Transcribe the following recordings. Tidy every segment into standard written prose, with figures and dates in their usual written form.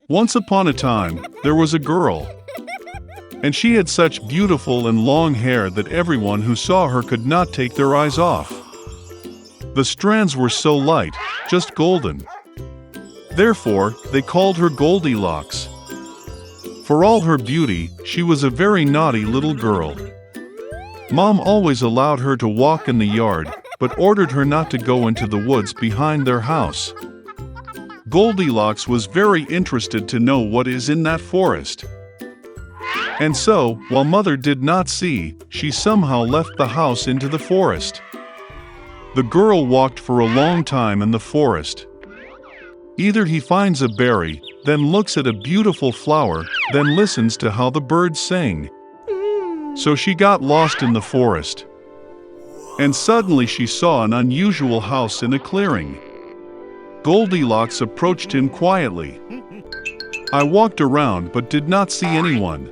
Once upon a time, there was a girl, and she had such beautiful and long hair that everyone who saw her could not take their eyes off. The strands were so light, just golden. Therefore, they called her Goldilocks. For all her beauty, she was a very naughty little girl. Mom always allowed her to walk in the yard, but ordered her not to go into the woods behind their house. Goldilocks was very interested to know what is in that forest. And so, while Mother did not see, she somehow left the house into the forest. The girl walked for a long time in the forest. Either he finds a berry, then looks at a beautiful flower, then listens to how the birds sing. So she got lost in the forest. And suddenly she saw an unusual house in a clearing. Goldilocks approached him quietly. I walked around but did not see anyone.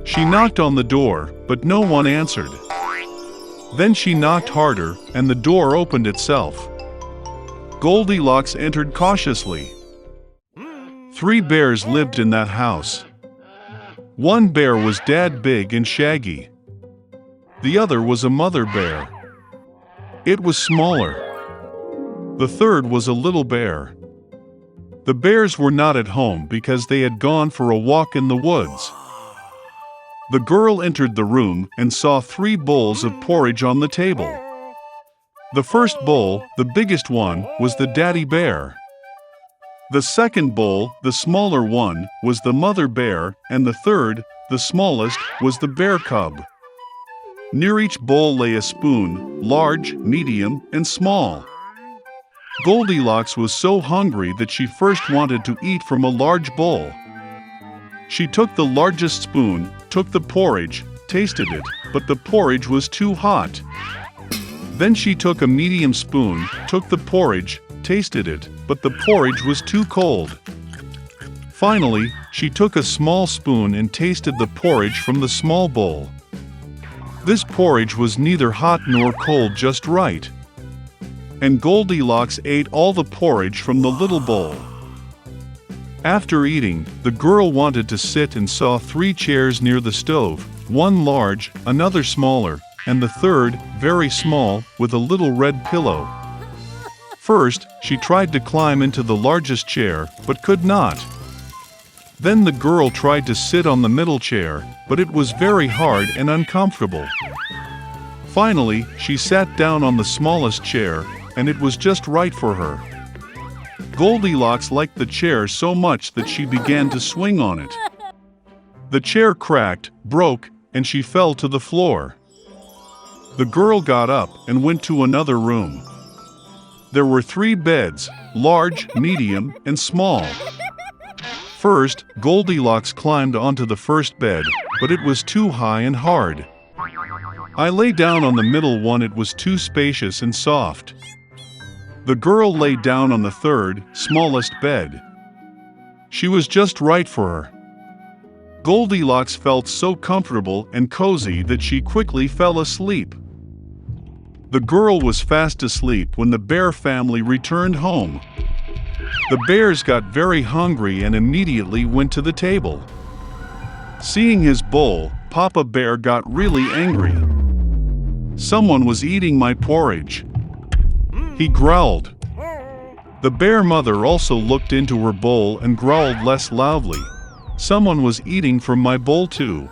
She knocked on the door, but no one answered. Then she knocked harder, and the door opened itself. Goldilocks entered cautiously. 3 bears lived in that house. One bear was dad big and shaggy. The other was a mother bear. It was smaller. The third was a little bear. The bears were not at home because they had gone for a walk in the woods. The girl entered the room and saw 3 bowls of porridge on the table. The first bowl, the biggest one, was the daddy bear. The second bowl, the smaller one, was the mother bear, and the third, the smallest, was the bear cub. Near each bowl lay a spoon, large, medium, and small. Goldilocks was so hungry that she first wanted to eat from a large bowl. She took the largest spoon, took the porridge, tasted it, but the porridge was too hot. Then she took a medium spoon, took the porridge, tasted it, but the porridge was too cold. Finally, she took a small spoon and tasted the porridge from the small bowl. This porridge was neither hot nor cold, just right. And Goldilocks ate all the porridge from the little bowl. After eating, the girl wanted to sit and saw 3 chairs near the stove, one large, another smaller, and the third, very small, with a little red pillow. First, she tried to climb into the largest chair, but could not. Then the girl tried to sit on the middle chair, but it was very hard and uncomfortable. Finally, she sat down on the smallest chair, and it was just right for her. Goldilocks liked the chair so much that she began to swing on it. The chair cracked, broke, and she fell to the floor. The girl got up and went to another room. There were 3 beds, large, medium, and small. First, Goldilocks climbed onto the first bed, but it was too high and hard. I lay down on the middle one, it was too spacious and soft. The girl lay down on the third, smallest bed. She was just right for her. Goldilocks felt so comfortable and cozy that she quickly fell asleep. The girl was fast asleep when the bear family returned home. The bears got very hungry and immediately went to the table. Seeing his bowl, Papa Bear got really angry. Someone was eating my porridge. He growled. The bear mother also looked into her bowl and growled less loudly. Someone was eating from my bowl too.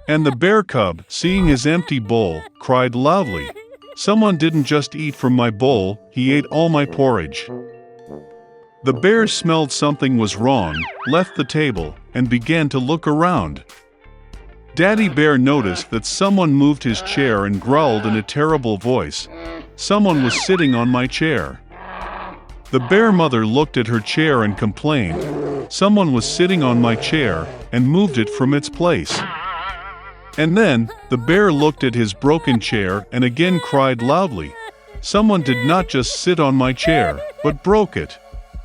And the bear cub, seeing his empty bowl, cried loudly. Someone didn't just eat from my bowl, he ate all my porridge. The bears smelled something was wrong, left the table, and began to look around. Daddy Bear noticed that someone moved his chair and growled in a terrible voice. Someone was sitting on my chair. The bear mother looked at her chair and complained. Someone was sitting on my chair and moved it from its place. And then, the bear looked at his broken chair and again cried loudly. Someone did not just sit on my chair, but broke it.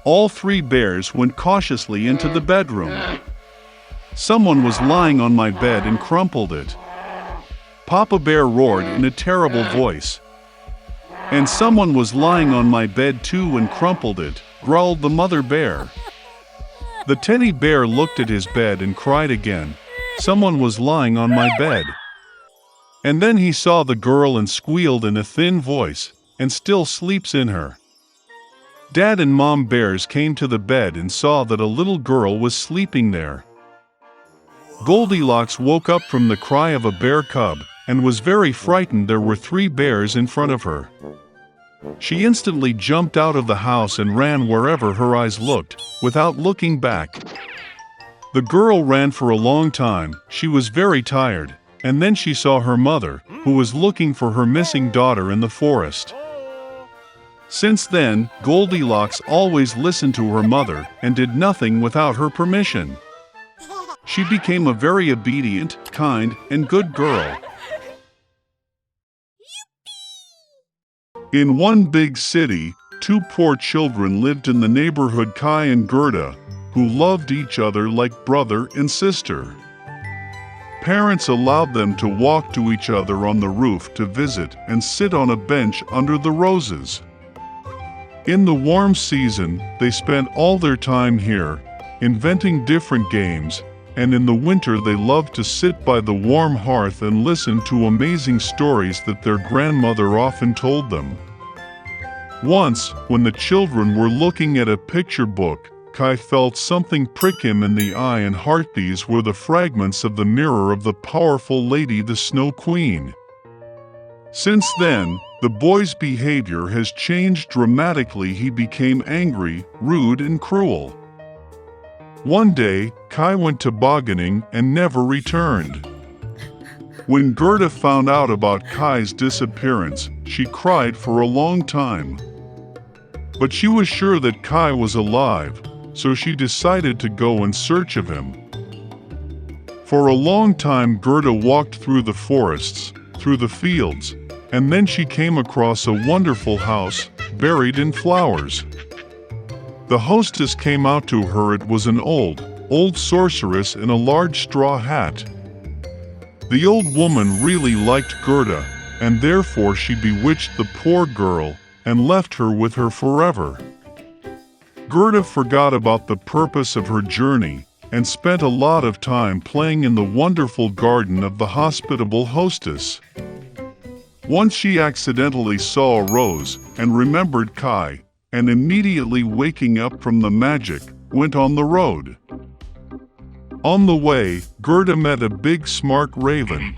All 3 bears went cautiously into the bedroom. Someone was lying on my bed and crumpled it. Papa Bear roared in a terrible voice. And someone was lying on my bed too and crumpled it, growled the mother bear. The teddy bear looked at his bed and cried again, "Someone was lying on my bed." And then he saw the girl and squealed in a thin voice, "And still sleeps in her." Dad and Mom bears came to the bed and saw that a little girl was sleeping there. Goldilocks woke up from the cry of a bear cub and was very frightened. There were 3 bears in front of her. She instantly jumped out of the house and ran wherever her eyes looked, without looking back. The girl ran for a long time. She was very tired, and then she saw her mother, who was looking for her missing daughter in the forest. Since then, Goldilocks always listened to her mother and did nothing without her permission. She became a very obedient, kind, and good girl. In one big city, 2 poor children lived in the neighborhood, Kai and Gerda, who loved each other like brother and sister. Parents allowed them to walk to each other on the roof to visit and sit on a bench under the roses. In the warm season, they spent all their time here, inventing different games, and in the winter they loved to sit by the warm hearth and listen to amazing stories that their grandmother often told them. Once, when the children were looking at a picture book, Kai felt something prick him in the eye and heart. These were the fragments of the mirror of the powerful lady, the Snow Queen. Since then, the boy's behavior has changed dramatically. He became angry, rude, and cruel. One day, Kai went tobogganing and never returned. When Gerda found out about Kai's disappearance, she cried for a long time. But she was sure that Kai was alive, so she decided to go in search of him. For a long time, Gerda walked through the forests, through the fields, and then she came across a wonderful house, buried in flowers. The hostess came out to her. It was an old sorceress in a large straw hat. The old woman really liked Gerda, and therefore she bewitched the poor girl and left her with her forever. Gerda forgot about the purpose of her journey and spent a lot of time playing in the wonderful garden of the hospitable hostess. Once she accidentally saw a rose and remembered Kai, and immediately waking up from the magic, went on the road. On the way, Gerda met a big smart raven.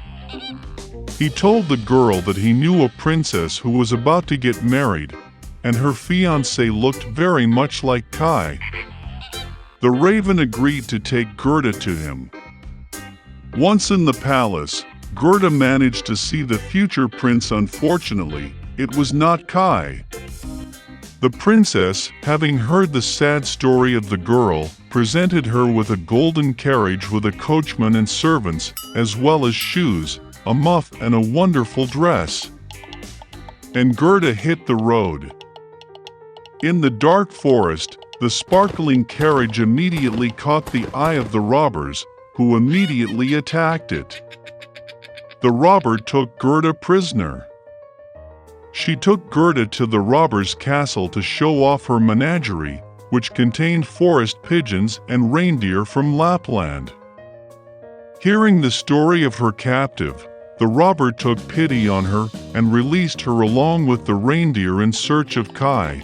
He told the girl that he knew a princess who was about to get married, and her fiancé looked very much like Kai. The raven agreed to take Gerda to him. Once in the palace, Gerda managed to see the future prince. Unfortunately, it was not Kai. The princess, having heard the sad story of the girl, presented her with a golden carriage with a coachman and servants, as well as shoes, a muff, and a wonderful dress. And Gerda hit the road. In the dark forest, the sparkling carriage immediately caught the eye of the robbers, who immediately attacked it. The robber took Gerda prisoner. She took Gerda to the robber's castle to show off her menagerie, which contained forest pigeons and reindeer from Lapland. Hearing the story of her captive, the robber took pity on her and released her along with the reindeer in search of Kai.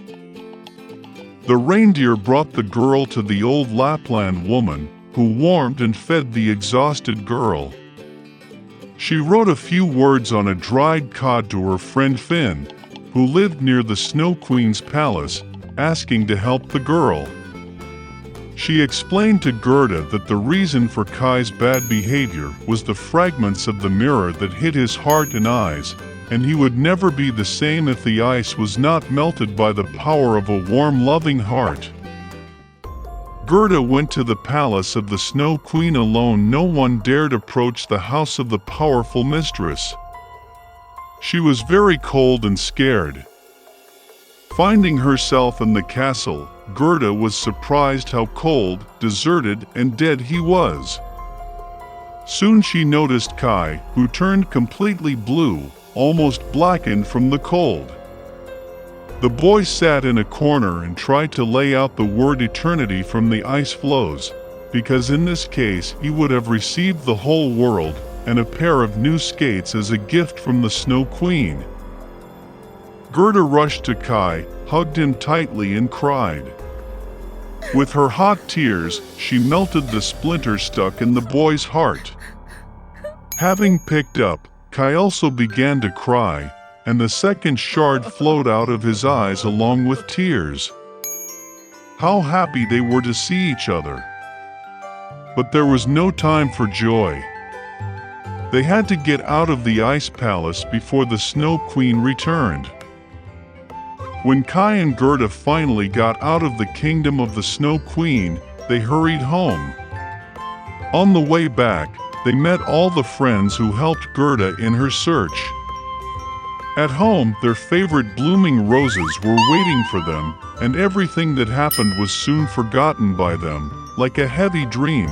The reindeer brought the girl to the old Lapland woman, who warmed and fed the exhausted girl. She wrote a few words on a dried cod to her friend Finn, who lived near the Snow Queen's palace, asking to help the girl. She explained to Gerda that the reason for Kai's bad behavior was the fragments of the mirror that hit his heart and eyes, and he would never be the same if the ice was not melted by the power of a warm, loving heart. Gerda went to the palace of the Snow Queen alone. No one dared approach the house of the powerful mistress. She was very cold and scared. Finding herself in the castle, Gerda was surprised how cold, deserted, and dead he was. Soon she noticed Kai, who turned completely blue, almost blackened from the cold. The boy sat in a corner and tried to lay out the word eternity from the ice floes, because in this case he would have received the whole world and a pair of new skates as a gift from the Snow Queen. Gerda rushed to Kai, hugged him tightly and cried. With her hot tears, she melted the splinter stuck in the boy's heart. Having picked up, Kai also began to cry, and the second shard flowed out of his eyes along with tears. How happy they were to see each other! But there was no time for joy. They had to get out of the ice palace before the Snow Queen returned. When Kai and Gerda finally got out of the kingdom of the Snow Queen, they hurried home. On the way back, they met all the friends who helped Gerda in her search. At home, their favorite blooming roses were waiting for them, and everything that happened was soon forgotten by them, like a heavy dream.